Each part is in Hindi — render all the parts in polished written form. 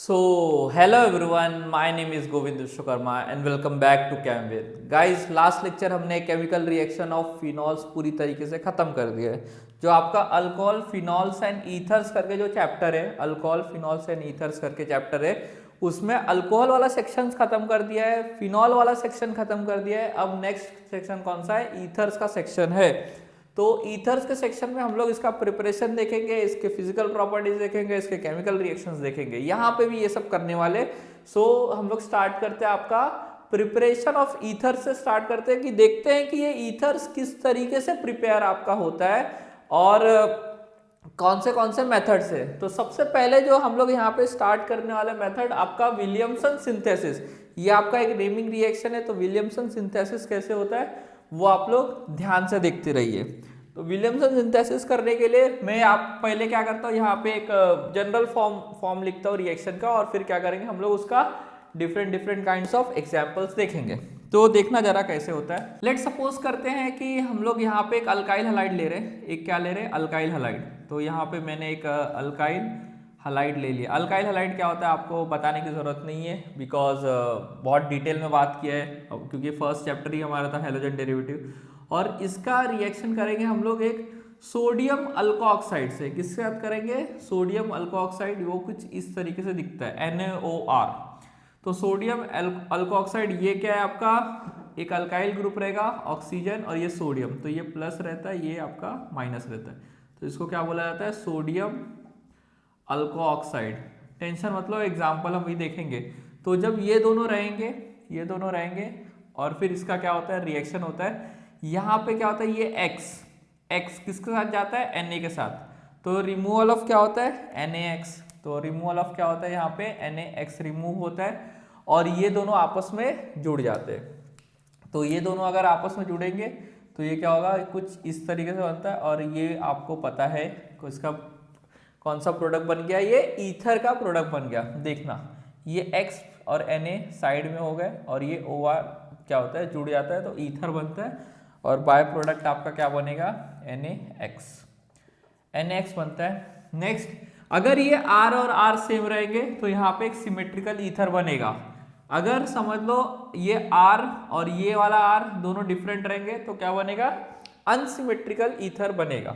Hello everyone, my name is Govind Vishwakarma and welcome back to ChemWith. Guys, last lecture हमने केमिकल रिएक्शन ऑफ फिनॉल्स पूरी तरीके से खत्म कर दिया है। जो आपका अल्कोहल फिनॉल्स एंड ईथर्स करके जो चैप्टर है, अल्कोहल फिनॉल्स एंड ईथर्स करके चैप्टर है, उसमें अल्कोहल वाला सेक्शन खत्म कर दिया है, फिनॉल वाला सेक्शन खत्म कर दिया है। अब नेक्स्ट सेक्शन कौन सा है? ईथर्स का सेक्शन है। तो ईथर्स के सेक्शन में हम लोग इसका प्रिपरेशन देखेंगे, इसके फिजिकल प्रॉपर्टीज देखेंगे, इसके केमिकल रिएक्शंस देखेंगे, यहाँ पे भी ये सब करने वाले। हम लोग स्टार्ट करते हैं आपका प्रिपरेशन ऑफ ईथर्स से स्टार्ट करते हैं कि देखते हैं कि ये ईथर्स किस तरीके से प्रिपेयर आपका होता है और कौन से मेथड से। तो सबसे पहले जो हम लोग यहाँ पे स्टार्ट करने वाले मेथड आपका विलियमसन सिंथेसिस। ये आपका एक नेमिंग रिएक्शन है, तो विलियमसन सिंथेसिस कैसे होता है वो आप लोग ध्यान से देखते रहिए। तो विलियमसन सिंथेसिस करने के लिए मैं आप पहले क्या करता हूँ, यहाँ पे एक जनरल फॉर्म लिखता हूँ रिएक्शन का, और फिर क्या करेंगे हम लोग उसका डिफरेंट काइंड्स ऑफ एग्जांपल्स देखेंगे। तो देखना जरा कैसे होता है। लेट सपोज करते हैं कि हम लोग यहाँ पे एक अल्काइल हलाइड ले रहे हैं। एक क्या ले रहे हैं? Alkyl halide. तो यहाँ पे मैंने एक अल्काइल हलाइड ले लिया। अल्काइल हलाइड क्या होता है आपको बताने की जरूरत नहीं है, बिकॉज बहुत डिटेल में बात किया है, क्योंकि फर्स्ट चैप्टर ही हमारा था हैलोजन डेरिवेटिव। और इसका रिएक्शन करेंगे हम लोग एक सोडियम अल्कोऑक्साइड से। किसके साथ करेंगे? सोडियम अल्कोऑक्साइड। वो कुछ इस तरीके से दिखता है, NaOR। तो सोडियम अल्कोऑक्साइड ये क्या है आपका? एक अल्काइल ग्रुप रहेगा, ऑक्सीजन और ये सोडियम, तो ये प्लस रहता है, ये आपका माइनस रहता है। तो इसको क्या बोला जाता है? सोडियम अल्कोऑक्साइड। टेंशन मतलब एग्जाम्पल हम भी देखेंगे। तो जब ये दोनों रहेंगे और फिर इसका क्या होता है? रिएक्शन होता है। यहाँ पे क्या होता है? ये एक्स किसके साथ जाता है? Na के साथ। तो रिमूवल ऑफ क्या होता है? NaX। तो रिमूवल ऑफ क्या होता है? यहाँ पे NaX रिमूव होता है और ये दोनों आपस में जुड़ जाते हैं। तो ये दोनों अगर आपस में जुड़ेंगे तो ये क्या होगा? कुछ इस तरीके से बनता है। और ये आपको पता है इसका कौन सा प्रोडक्ट बन गया? ये ईथर का प्रोडक्ट बन गया। देखना, ये X और Na साइड में हो गए और ये OR क्या होता है? जुड़ जाता है, तो ईथर बनता है और बाय प्रोडक्ट आपका क्या बनेगा? NaX बनता है। नेक्स्ट, अगर ये R और R सेम रहेंगे तो यहाँ पे एक सिमेट्रिकल ईथर बनेगा। अगर समझ लो ये R और ये वाला R दोनों डिफरेंट रहेंगे तो क्या बनेगा? अनसिमेट्रिकल ईथर बनेगा,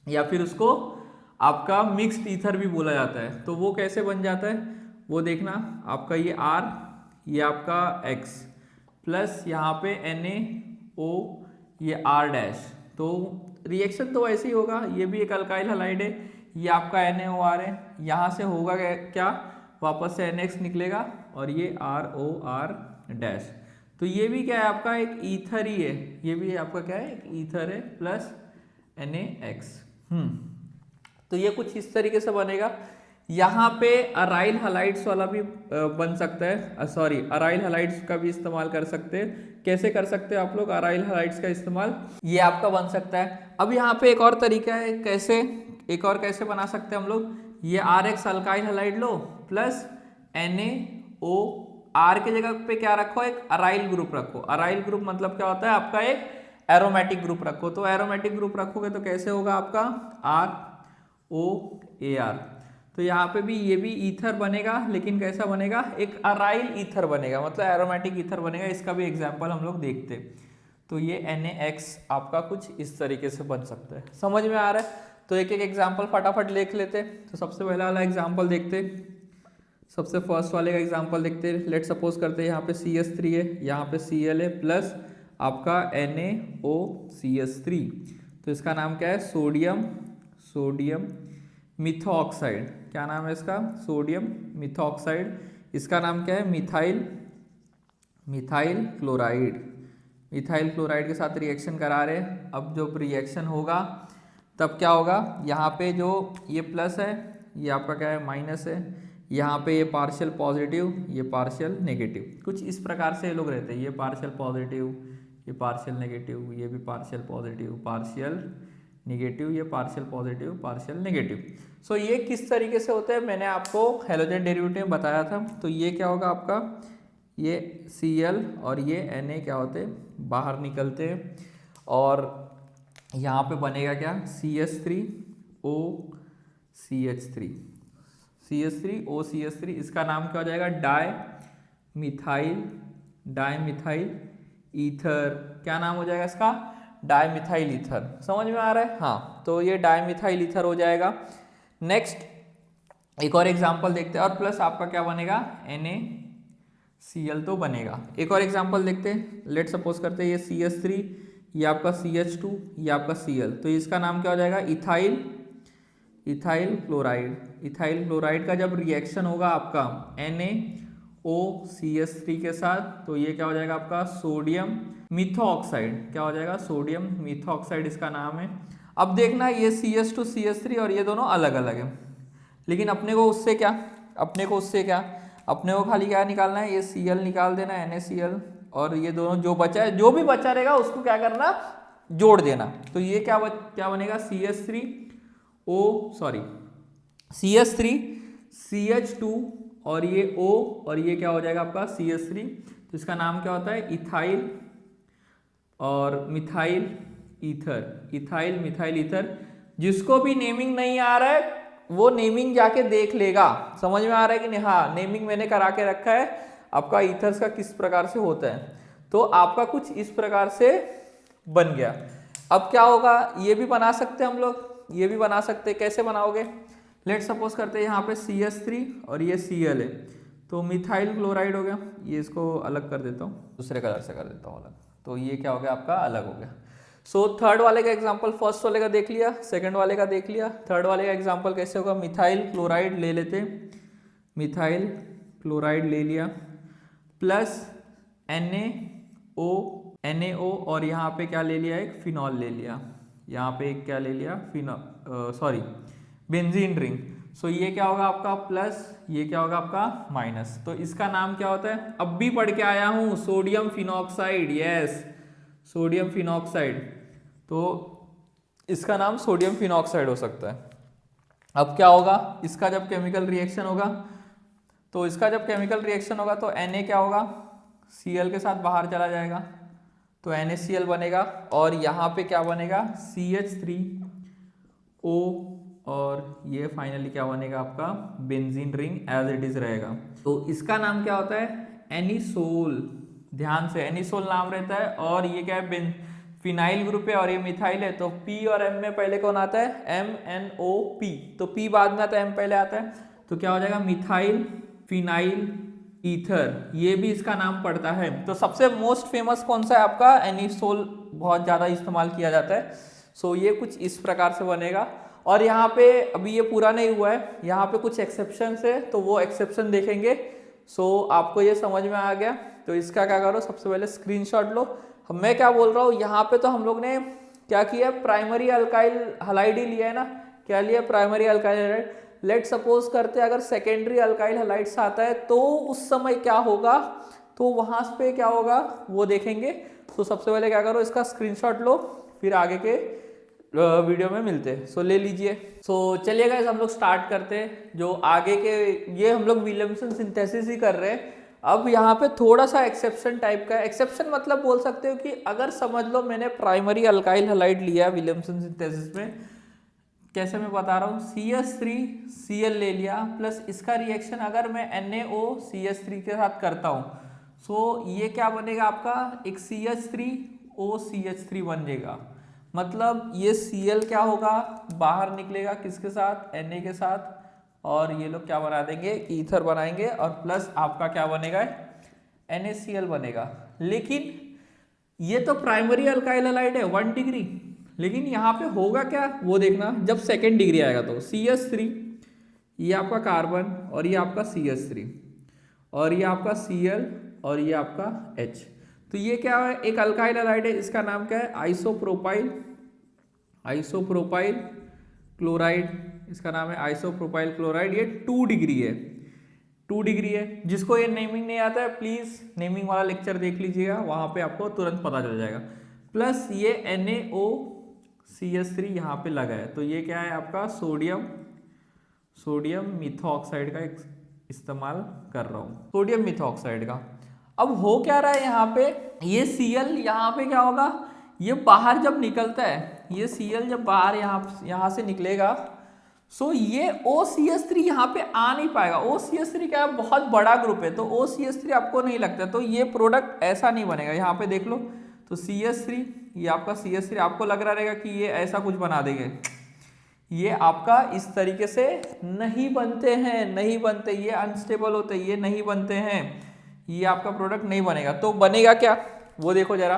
या फिर उसको आपका मिक्स्ड ईथर भी बोला जाता है। तो वो कैसे बन जाता है वो देखना। आपका ये R, ये आपका X प्लस यहाँ पे NaO, ये R डैश। तो रिएक्शन तो वैसे ही होगा। ये भी एक अल्काइल हलाइड है, ये आपका NaOR है। यहाँ से होगा क्या? वापस से NX निकलेगा और ये ROR डैश। तो ये भी क्या है? आपका एक ईथर ही है। ये भी आपका क्या है? एक ईथर है प्लस NaX। तो ये कुछ इस तरीके से बनेगा। यहाँ पे अराइल हलाइड्स वाला भी बन सकता है, सॉरी अराइल हलाइड्स का भी इस्तेमाल कर सकते हैं। कैसे कर सकते हैं आप लोग अराइल हलाइड्स का इस्तेमाल? ये आपका बन सकता है। अब यहाँ पे एक और तरीका है, कैसे बना सकते हैं हम लोग? ये RX अल्काइल हलाइड लो प्लस NaO, R के जगह पे क्या रखो? एक अराइल ग्रुप रखो। अराइल ग्रुप मतलब क्या होता है? आपका एक एरोमेटिक ग्रुप रखो। तो एरोमेटिक ग्रुप रखोगे तो कैसे होगा आपका? ROAR। तो यहाँ पे भी ये भी ईथर बनेगा, लेकिन कैसा बनेगा? एक अराइल ईथर बनेगा, मतलब एरोमेटिक ईथर बनेगा। इसका भी एग्जाम्पल हम लोग देखते। तो ये NaX आपका कुछ इस तरीके से बन सकता है। समझ में आ रहा है? तो एक एग्जाम्पल फटाफट देख लेते। तो सबसे पहला वाला एग्जाम्पल देखते, सबसे फर्स्ट वाले का एग्जाम्पल देखते। लेट सपोज करते हैं यहाँ पे CH3 है, यहाँ पे Cl है प्लस आपका NaOCH3। तो इसका नाम क्या है? Sodium methoxide. क्या नाम है इसका? Sodium methoxide. इसका नाम क्या है? मिथाइल क्लोराइड के साथ रिएक्शन करा रहे हैं। अब जब रिएक्शन होगा तब क्या होगा? यहाँ पे जो ये प्लस है, ये आपका क्या है? माइनस है। यहाँ पे ये पार्शियल पॉजिटिव, ये पार्शियल नेगेटिव। कुछ इस प्रकार से ये लोग रहते हैं। ये पार्शियल पॉजिटिव, ये पार्शियल नेगेटिव, ये भी पार्शियल पॉजिटिव, पार्शियल निगेटिव, ये पार्शियल पॉजिटिव, पार्शियल नेगेटिव। सो ये किस तरीके से होता है मैंने आपको हैलोजन डेरिवेटिव में बताया था। तो ये क्या होगा आपका? ये Cl और ये Na क्या होते हैं? बाहर निकलते हैं और यहाँ पे बनेगा क्या? CH3OCH3 CH3OCH3, इसका नाम क्या हो जाएगा, डाई मिथाइल ईथर। क्या नाम हो जाएगा इसका, डाई मिथाइल ईथर। समझ में आ रहा है, हाँ, तो ये डाई मिथाइल ईथर हो जाएगा। नेक्स्ट एक और एग्जांपल देखते हैं, और प्लस आपका क्या बनेगा, NaCl तो बनेगा। एक और एग्जांपल देखते हैं, लेट सपोज करते हैं ये CH3, ये आपका CH2, ये आपका Cl, तो इसका नाम क्या हो जाएगा, इथाइल क्लोराइड का जब रिएक्शन होगा आपका NaOCH3 के साथ, तो ये क्या हो जाएगा आपका सोडियम मिथॉक्साइड। क्या हो जाएगा, सोडियम मिथॉक्साइड इसका नाम है। अब देखना ये CH2 CH3 और ये दोनों अलग अलग है, लेकिन अपने को उससे क्या, अपने को खाली क्या निकालना है, ये Cl निकाल देना, NaCl, और ये दोनों जो बचा है, जो भी बचा रहेगा उसको क्या करना, जोड़ देना। तो ये क्या बनेगा, CH3 और ये O, और ये क्या हो जाएगा आपका CH3। तो इसका नाम क्या होता है, इथाइल और मिथाइल ईथर। जिसको भी नेमिंग नहीं आ रहा है वो नेमिंग जाके देख लेगा। समझ में आ रहा है कि नहीं, हाँ, नेमिंग मैंने करा के रखा है आपका ईथर्स का किस प्रकार से होता है। तो आपका कुछ इस प्रकार से बन गया। अब क्या होगा, ये भी बना सकते हैं हम लोग, ये भी बना सकते हैं। कैसे बनाओगे, लेट सपोज करते हैं यहाँ पे CH3 और ये Cl है, तो मिथाइल क्लोराइड हो गया। ये इसको अलग कर देता हूँ, दूसरे कलर से कर देता हूँ अलग, तो ये क्या हो गया आपका, अलग हो गया। सो थर्ड वाले का एग्जांपल फर्स्ट वाले का देख लिया, सेकंड वाले का देख लिया, थर्ड वाले का एग्जांपल कैसे होगा, मिथाइल क्लोराइड ले लेते, मिथाइल क्लोराइड ले लिया, प्लस NaO और यहाँ पे क्या ले लिया, एक फिनॉल ले लिया, यहाँ पे एक क्या ले लिया, बेंजीन रिंग। सो ये क्या होगा आपका प्लस, ये क्या होगा आपका माइनस। तो इसका नाम क्या होता है, अब भी पढ़ के आया हूँ, sodium phenoxide. Yes, sodium phenoxide, तो इसका नाम सोडियम फिनॉक्साइड हो सकता है। अब क्या होगा, इसका जब केमिकल रिएक्शन होगा, तो Na क्या होगा, Cl के साथ बाहर चला जाएगा, तो NaCl बनेगा, और यहाँ पे क्या बनेगा, CH3O, और ये फाइनली क्या बनेगा आपका benzene ring as it is रहेगा। तो इसका नाम क्या होता है, एनिसोल। ध्यान से, एनिसोल नाम रहता है, और ये क्या है, फिनाइल ग्रुप है और ये मिथाइल है, तो P और M में पहले कौन आता है, MnOP, तो P बाद में आता है, M पहले आता है, तो क्या हो जाएगा मिथाइल फिनाइल ईथर। ये भी इसका नाम पड़ता है। तो सबसे मोस्ट फेमस कौन सा है आपका, एनिसोल, बहुत ज्यादा इस्तेमाल किया जाता है। सो ये कुछ इस प्रकार से बनेगा। और यहाँ पे अभी ये पूरा नहीं हुआ है, यहाँ पे कुछ एक्सेप्शन है, तो वो एक्सेप्शन देखेंगे। सो आपको ये समझ में आ गया, तो इसका क्या करो, सबसे पहले स्क्रीनशॉट लो। मैं क्या बोल रहा हूँ, यहाँ पे तो हम लोग ने क्या किया, प्राइमरी अल्काइल हलाइड ही लिया है ना, क्या लिया, primary alkyl halide. Let suppose करते हैं अगर सेकेंडरी अल्काइल हलाइड्स आता है तो उस समय क्या होगा, तो वहां पे क्या होगा वो देखेंगे। तो सबसे पहले क्या करो, इसका स्क्रीनशॉट लो, फिर आगे के वीडियो में मिलते हैं। सो ले लीजिए। सो चलिए गाइस, हम लोग स्टार्ट करते हैं जो आगे के, ये हम लोग विलियमसन सिंथेसिस ही कर रहे हैं। अब यहाँ पे थोड़ा सा एक्सेप्शन टाइप का, एक्सेप्शन मतलब बोल सकते हो कि अगर समझ लो मैंने प्राइमरी अल्काइल हलाइड लिया विलियमसन सिंथेसिस में, कैसे मैं बता रहा हूँ, CH3Cl ले लिया, प्लस इसका रिएक्शन अगर मैं NaOCH3 के साथ करता हूँ, सो ये क्या बनेगा आपका, एक CH3OCH3 बन जाएगा। मतलब ये Cl क्या होगा, बाहर निकलेगा किसके साथ, Na के साथ, और ये लोग क्या बना देंगे, ईथर बनाएंगे, और प्लस आपका क्या बनेगा, NaCl बनेगा। लेकिन ये तो प्राइमरी अल्काइल हलाइड है 1 डिग्री, लेकिन यहाँ पे होगा क्या वो देखना, जब सेकेंड डिग्री आएगा तो CH3, ये आपका कार्बन, और ये आपका CH3, और ये आपका Cl, और ये आपका H। तो ये क्या है, एक अल्काइल हलाइड है, इसका नाम क्या है, आइसोप्रोपाइल क्लोराइड, इसका नाम है आइसोप्रोपाइल क्लोराइड। ये 2 डिग्री है, 2 डिग्री है। जिसको ये नेमिंग नहीं आता है प्लीज नेमिंग वाला लेक्चर देख लीजिएगा, वहां पे आपको तुरंत पता चल जाएगा। प्लस ये NaOCH3 यहाँ पे लगा है, तो ये क्या है आपका सोडियम मिथॉक्साइड का इस्तेमाल कर रहा हूँ, सोडियम मिथॉक्साइड का। अब हो क्या रहा है यहाँ पे, ये Cl यहाँ पे क्या होगा, ये बाहर जब निकलता है, ये Cl जब बाहर यहाँ से निकलेगा, सो ये OCH3 यहाँ पे आ नहीं पाएगा। OCH3 क्या है, बहुत बड़ा ग्रुप है, तो OCH3 आपको नहीं लगता, तो ये प्रोडक्ट ऐसा नहीं बनेगा। यहाँ पे देख लो तो CH3, ये आपका CH3 आपको लग रहा रहेगा कि ये ऐसा कुछ बना देंगे, ये आपका इस तरीके से नहीं बनते हैं, नहीं बनते, ये अनस्टेबल होते हैं, ये नहीं बनते हैं, ये आपका प्रोडक्ट नहीं बनेगा। तो बनेगा क्या वो देखो जरा,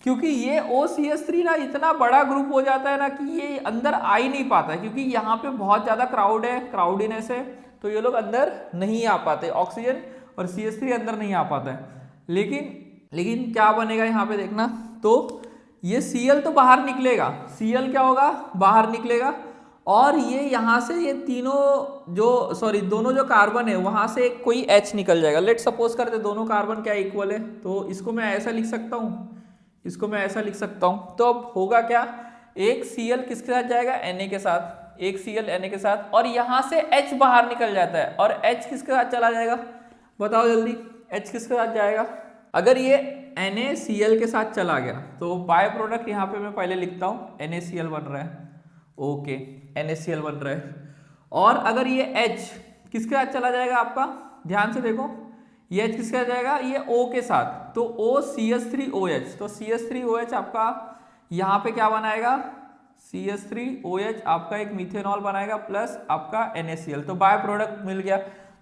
क्योंकि ये OCH3 ना इतना बड़ा ग्रुप हो जाता है ना कि ये अंदर आ ही नहीं पाता है, क्योंकि यहाँ पे बहुत ज्यादा क्राउड है, क्राउडीनेस है, तो ये लोग अंदर नहीं आ पाते, ऑक्सीजन और CH3 अंदर नहीं आ पाता है। लेकिन क्या बनेगा यहाँ पे देखना, तो ये Cl तो बाहर निकलेगा, Cl क्या होगा, बाहर निकलेगा, और ये यहाँ से ये तीनों जो दोनों जो कार्बन है वहां से कोई H निकल जाएगा। लेट सपोज करते दोनों कार्बन क्या इक्वल है, तो इसको मैं ऐसा लिख सकता हूँ, इसको मैं ऐसा लिख सकता हूँ। तो अब होगा क्या, एक Cl किसके साथ जाएगा, Na के साथ, एक Cl Na के साथ, और यहाँ से H बाहर निकल जाता है, और H किसके साथ चला जाएगा, बताओ जल्दी, H किसके साथ जाएगा। अगर ये NaCl के साथ चला गया तो बाय प्रोडक्ट यहाँ पे मैं पहले लिखता हूँ NaCl बन रहा है, ओके NaCl बन रहा है। और अगर ये H किसके साथ चला जाएगा, आपका ध्यान से देखो, ये H किसके साथ जाएगा, ये O के साथ, तो OCH3OH, तो CH3OH आपका यहाँ पे क्या बनाएगा, CH3OH आपका एक मिथेनॉल बनाएगा प्लस आपका NaCl, तो बाय प्रोडक्ट मिल गया।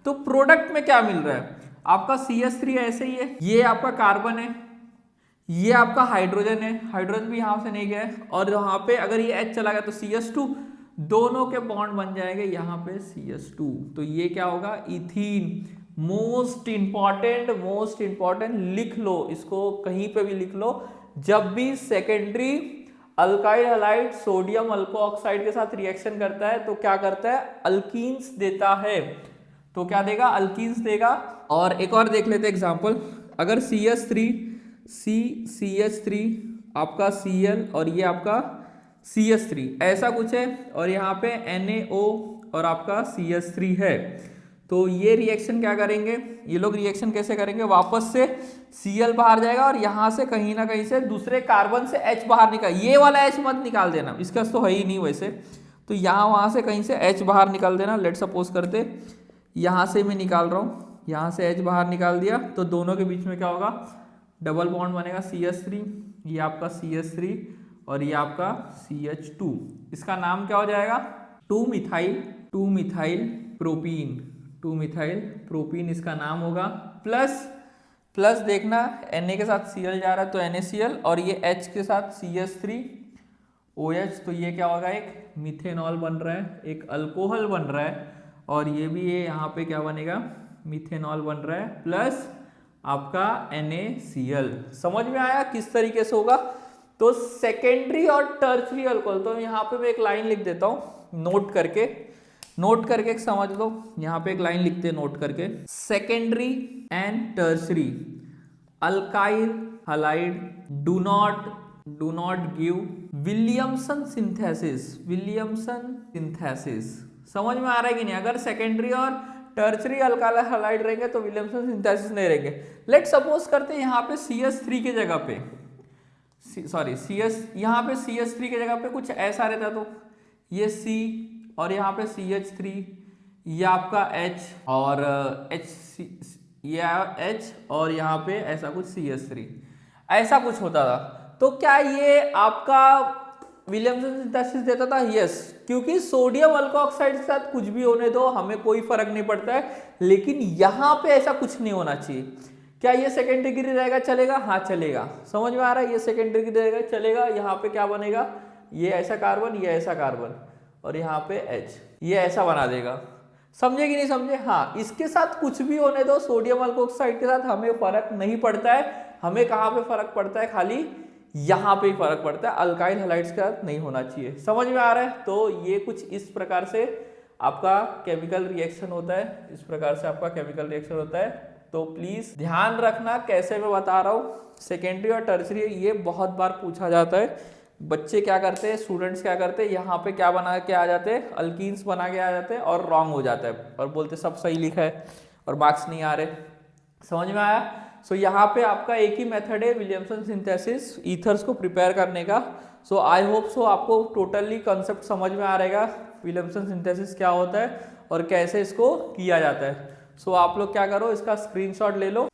तो प्रोडक्ट में क्या मिल रहा है, आपका CH3 ऐसे ही है, ये आपका कार्बन है, ये आपका हाइड्रोजन है, हाइड्रोजन भी यहां से नहीं गया है, और यहाँ पे अगर ये H चला गया तो CH2, दोनों के बॉन्ड बन जाएंगे यहाँ पे CH2, तो ये क्या होगा, इथीन। मोस्ट इंपॉर्टेंट लिख लो इसको, कहीं पे भी लिख लो, जब भी secondary alkyl halide sodium alkoxide के साथ रिएक्शन करता है तो क्या करता है, अल्कीन्स देता है, तो क्या देगा, अल्कीन्स देगा। और एक और देख लेते एग्जांपल, अगर CH3 आपका Cl और ये आपका CH3 ऐसा कुछ है, और यहाँ पे NaO और आपका CH3 है, तो ये रिएक्शन क्या करेंगे, ये लोग रिएक्शन कैसे करेंगे, वापस से Cl बाहर जाएगा और यहाँ से कहीं ना कहीं से दूसरे कार्बन से H बाहर निकाल, ये वाला H मत निकाल देना, इसका तो है ही नहीं वैसे, तो यहाँ वहाँ से कहीं से H बाहर निकाल देना। लेट सपोज करते यहाँ से मैं निकाल रहा हूँ, यहाँ से H बाहर निकाल दिया, तो दोनों के बीच में क्या होगा, डबल बॉन्ड बनेगा CH3, ये आपका CH3 और ये आपका CH2, इसका नाम क्या हो जाएगा, 2 मिथाइल प्रोपीन इसका नाम होगा। प्लस देखना Na के साथ Cl जा रहा है तो NaCl, और ये H के साथ CH3OH, तो ये क्या होगा, एक मिथेनॉल बन रहा है, एक अल्कोहल बन रहा है, और ये भी ये यहाँ पे क्या बनेगा, मिथेनॉल बन रहा है, प्लस आपका NaCl। समझ में आया किस तरीके से होगा। तो सेकेंडरी और टर्शरी अल्कोहल, तो यहाँ पे मैं एक लाइन लिख देता हूँ नोट करके समझ लो, यहाँ पे एक लाइन लिखते हैं नोट करके, secondary and tertiary alkyl halide do not give Williamson synthesis. समझ में आ रहा है कि नहीं, अगर सेकेंडरी और टर्शरी अल्काइल हैलाइड रहेंगे तो विलियमसन सिंथेसिस नहीं रहेंगे। लेट सपोज करते हैं यहाँ पे CH3 की जगह पे यहाँ पे CH3 की जगह पे कुछ ऐसा रहता, तो ये C और यहाँ पे CH3, ये आपका H और ये H और यहाँ पे ऐसा कुछ CH3, ऐसा कुछ होता था, तो क्या ये आपका विलियमसन सिंथेसिस देता था, यस, क्योंकि सोडियम अल्कोऑक्साइड के साथ कुछ भी होने दो, हमें कोई फर्क नहीं पड़ता है, लेकिन यहाँ पे ऐसा कुछ नहीं होना चाहिए। क्या ये सेकेंड डिग्री रहेगा, चलेगा, हाँ चलेगा, समझ में आ रहा है, ये सेकेंड डिग्री रहेगा, चलेगा। यहाँ पे क्या बनेगा, ये ऐसा कार्बन, ये ऐसा कार्बन, और यहाँ पे H, ये ऐसा बना देगा। समझे कि नहीं समझे, हाँ, इसके साथ कुछ भी होने दो, सोडियम अल्कोऑक्साइड के साथ हमें फर्क नहीं पड़ता है, हमें कहाँ पे फर्क पड़ता है, खाली यहाँ पे ही फर्क पड़ता है, अल्काइल हैलाइड्स के साथ नहीं होना चाहिए। समझ में आ रहा है। तो ये कुछ इस प्रकार से आपका केमिकल रिएक्शन होता है, इस प्रकार से आपका केमिकल रिएक्शन होता है। तो प्लीज ध्यान रखना कैसे मैं बता रहा हूँ, सेकेंडरी और टर्शरी ये बहुत बार पूछा जाता है। बच्चे क्या करते हैं, स्टूडेंट्स क्या करते हैं, यहाँ पे क्या बना के आ जाते हैं, अल्कीन्स बना के आ जाते हैं और रॉन्ग हो जाता है और बोलते सब सही लिखा है और मार्क्स नहीं आ रहे। समझ में आया। सो यहाँ पे आपका एक ही मेथड है विलियमसन सिंथेसिस ईथर्स को प्रिपेयर करने का। सो आई होप सो आपको टोटली कॉन्सेप्ट समझ में आ रहेगा। विलियमसन सिंथेसिस क्या होता है और कैसे इसको किया जाता है। सो आप लोग क्या करो, इसका स्क्रीनशॉट ले लो।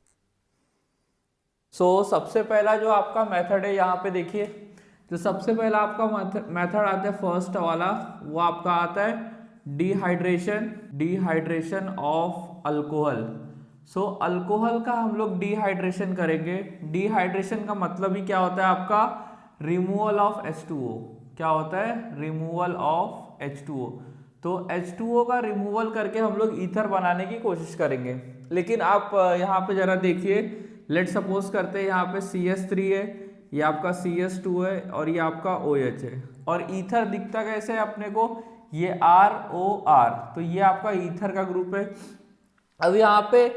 सबसे पहला जो आपका मेथड है यहाँ पे देखिए, जो सबसे पहला आपका मेथड आता है फर्स्ट वाला, वो आपका आता है डिहाइड्रेशन ऑफ अल्कोहल। अल्कोहल का हम लोग डिहाइड्रेशन करेंगे। डिहाइड्रेशन का मतलब ही क्या होता है आपका, रिमूवल ऑफ H2O। क्या होता है, रिमूवल ऑफ H2O। तो H2O का रिमूवल करके हम लोग ईथर बनाने की कोशिश करेंगे। लेकिन आप यहाँ पे जरा देखिए, लेट सपोज करते हैं यहाँ पे CH3 है, ये आपका CH2 है और ये आपका OH है, और ईथर दिखता कैसे है अपने को, ये ROR, तो ये आपका ईथर का ग्रुप है। अब यहाँ पे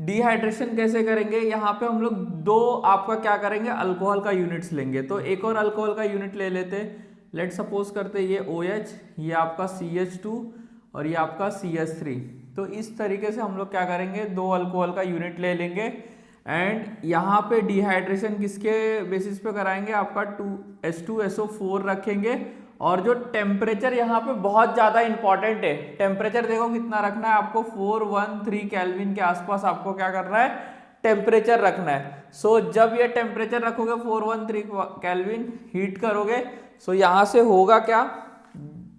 डिहाइड्रेशन कैसे करेंगे, यहाँ पे हम लोग दो आपका क्या करेंगे, अल्कोहल का यूनिट्स लेंगे। तो एक और अल्कोहल का यूनिट ले लेते, लेट सपोज करते ये OH, ये आपका CH2 और ये आपका CH3। तो इस तरीके से हम लोग क्या करेंगे, दो अल्कोहल का यूनिट ले लेंगे एंड यहाँ पे डिहाइड्रेशन किसके बेसिस पे कराएंगे, आपका H2SO4 रखेंगे। और जो टेम्परेचर यहाँ पे बहुत ज़्यादा इंपॉर्टेंट है, टेम्परेचर देखो कितना रखना है आपको, 413 केल्विन के आसपास आपको क्या करना है, टेम्परेचर रखना है। जब ये टेम्परेचर रखोगे 413 केल्विन, हीट करोगे, यहाँ से होगा क्या,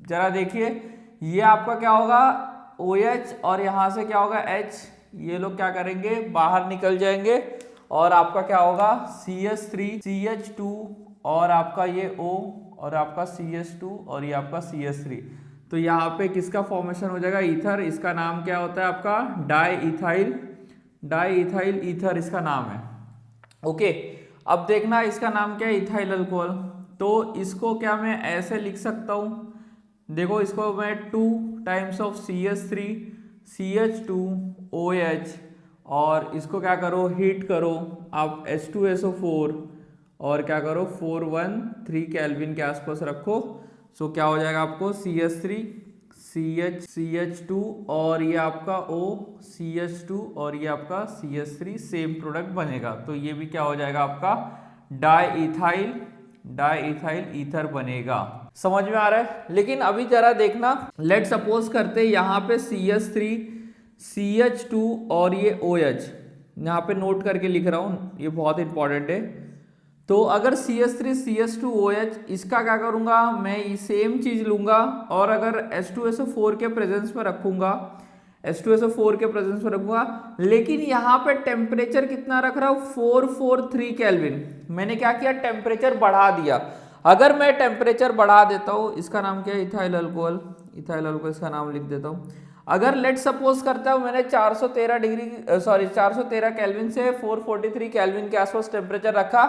जरा देखिए, ये आपका क्या होगा OH और यहाँ से क्या होगा H, ये लोग क्या करेंगे, बाहर निकल जाएंगे और आपका क्या होगा CH3 CH2 और आपका ये O और आपका CH2 और ये आपका CH3। तो यहाँ पे किसका फॉर्मेशन हो जाएगा, ईथर। इसका नाम क्या होता है आपका, डाई ईथर इसका नाम है। ओके, अब देखना इसका नाम क्या है, इथाइल अल्कोहल। तो इसको क्या मैं ऐसे लिख सकता हूँ, देखो इसको मैं 2 times of CH3 CH2 OH और इसको क्या करो, हीट करो आप H2SO4 और क्या करो 413 केल्विन के आसपास रखो। क्या हो जाएगा आपको CH3 CH2 और ये आपका O CH2 और ये आपका CH3, सेम प्रोडक्ट बनेगा। तो ये भी क्या हो जाएगा आपका डाई इथाइल ईथर बनेगा। समझ में आ रहा है। लेकिन अभी जरा देखना, लेट सपोज करते यहाँ पे CH3 CH2 और ये OH, यहाँ पे नोट करके लिख रहा हूँ, ये बहुत इंपॉर्टेंट है। तो अगर CH3 CH2 OH, इसका क्या करूँगा मैं, सेम चीज़ लूँगा और अगर H2SO4 के प्रेजेंस में रखूँगा, H2SO4 के प्रेजेंस में रखूँगा, लेकिन यहाँ पे टेम्परेचर कितना रख रहा हूँ 443 केल्विन। मैंने क्या किया, टेम्परेचर बढ़ा दिया। अगर मैं टेम्परेचर बढ़ा देता हूँ, इसका नाम क्या है, इथाइल अल्कोहल इसका नाम लिख देता हूँ। अगर लेट सपोज करता हूँ मैंने 413 केल्विन से 443 केल्विन के आसपास टेम्परेचर रखा,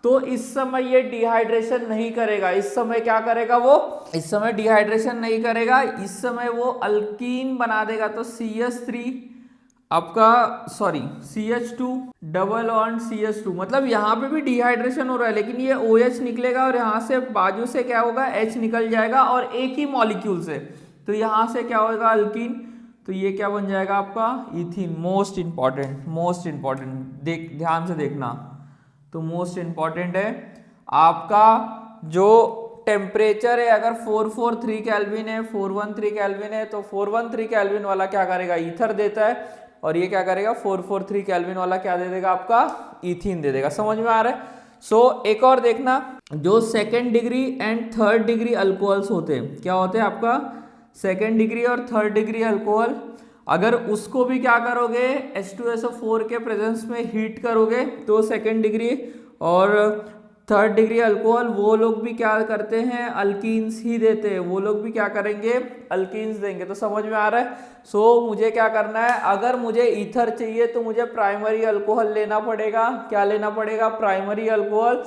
तो इस समय ये डिहाइड्रेशन नहीं करेगा। इस समय क्या करेगा वो, इस समय डिहाइड्रेशन नहीं करेगा, इस समय वो अल्कीन बना देगा। तो CH3 आपका CH2 डबल बॉन्ड CH2, मतलब यहाँ पे भी डिहाइड्रेशन हो रहा है, लेकिन ये OH निकलेगा और यहाँ से बाजू से क्या होगा, H निकल जाएगा और एक ही मॉलिक्यूल से, तो यहाँ से क्या होगा अल्कीन। तो ये क्या बन जाएगा आपका इथीन। मोस्ट इंपॉर्टेंट ध्यान से देखना, तो मोस्ट इंपॉर्टेंट है आपका जो टेम्परेचर है, अगर 443 केल्विन है, 413 केल्विन है, तो 413 केल्विन वाला क्या करेगा, ईथर देता है, और ये क्या करेगा 443 केल्विन वाला क्या दे देगा आपका, ईथीन दे देगा। समझ में आ रहा है। एक और देखना, जो second degree and third degree alcohols होते हैं, क्या होते हैं आपका सेकेंड डिग्री और थर्ड डिग्री अल्कोहल, अगर उसको भी क्या करोगे H2SO4 के प्रेजेंस में हीट करोगे, तो सेकेंड डिग्री और थर्ड डिग्री अल्कोहल वो लोग भी क्या करते हैं, अल्कीन्स ही देते हैं, वो लोग भी क्या करेंगे, अल्कीन्स देंगे। तो समझ में आ रहा है। मुझे क्या करना है, अगर मुझे ईथर चाहिए तो मुझे प्राइमरी अल्कोहल लेना पड़ेगा। क्या लेना पड़ेगा, प्राइमरी अल्कोहल,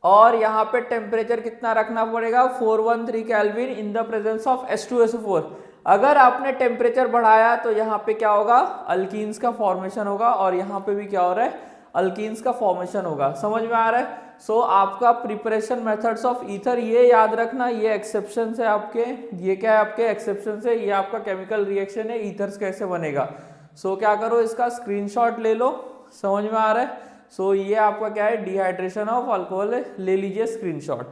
और यहाँ पे टेम्परेचर कितना रखना पड़ेगा 413 kelvin in the presence of H2SO4। अगर आपने टेम्परेचर बढ़ाया तो यहाँ पे क्या होगा, अल्कीन्स का फॉर्मेशन होगा, और यहाँ पे भी क्या हो रहा है, अल्कीन्स का फॉर्मेशन होगा। समझ में आ रहा है। आपका प्रिपरेशन मेथड्स ऑफ ईथर ये याद रखना, ये एक्सेप्शन है आपके, ये क्या है आपके एक्सेप्शन है, ये आपका केमिकल रिएक्शन है, ईथर्स कैसे बनेगा। क्या करो, इसका स्क्रीनशॉट ले लो। समझ में आ रहा है। ये आपका क्या है, डिहाइड्रेशन ऑफ अल्कोहल, ले लीजिए स्क्रीनशॉट।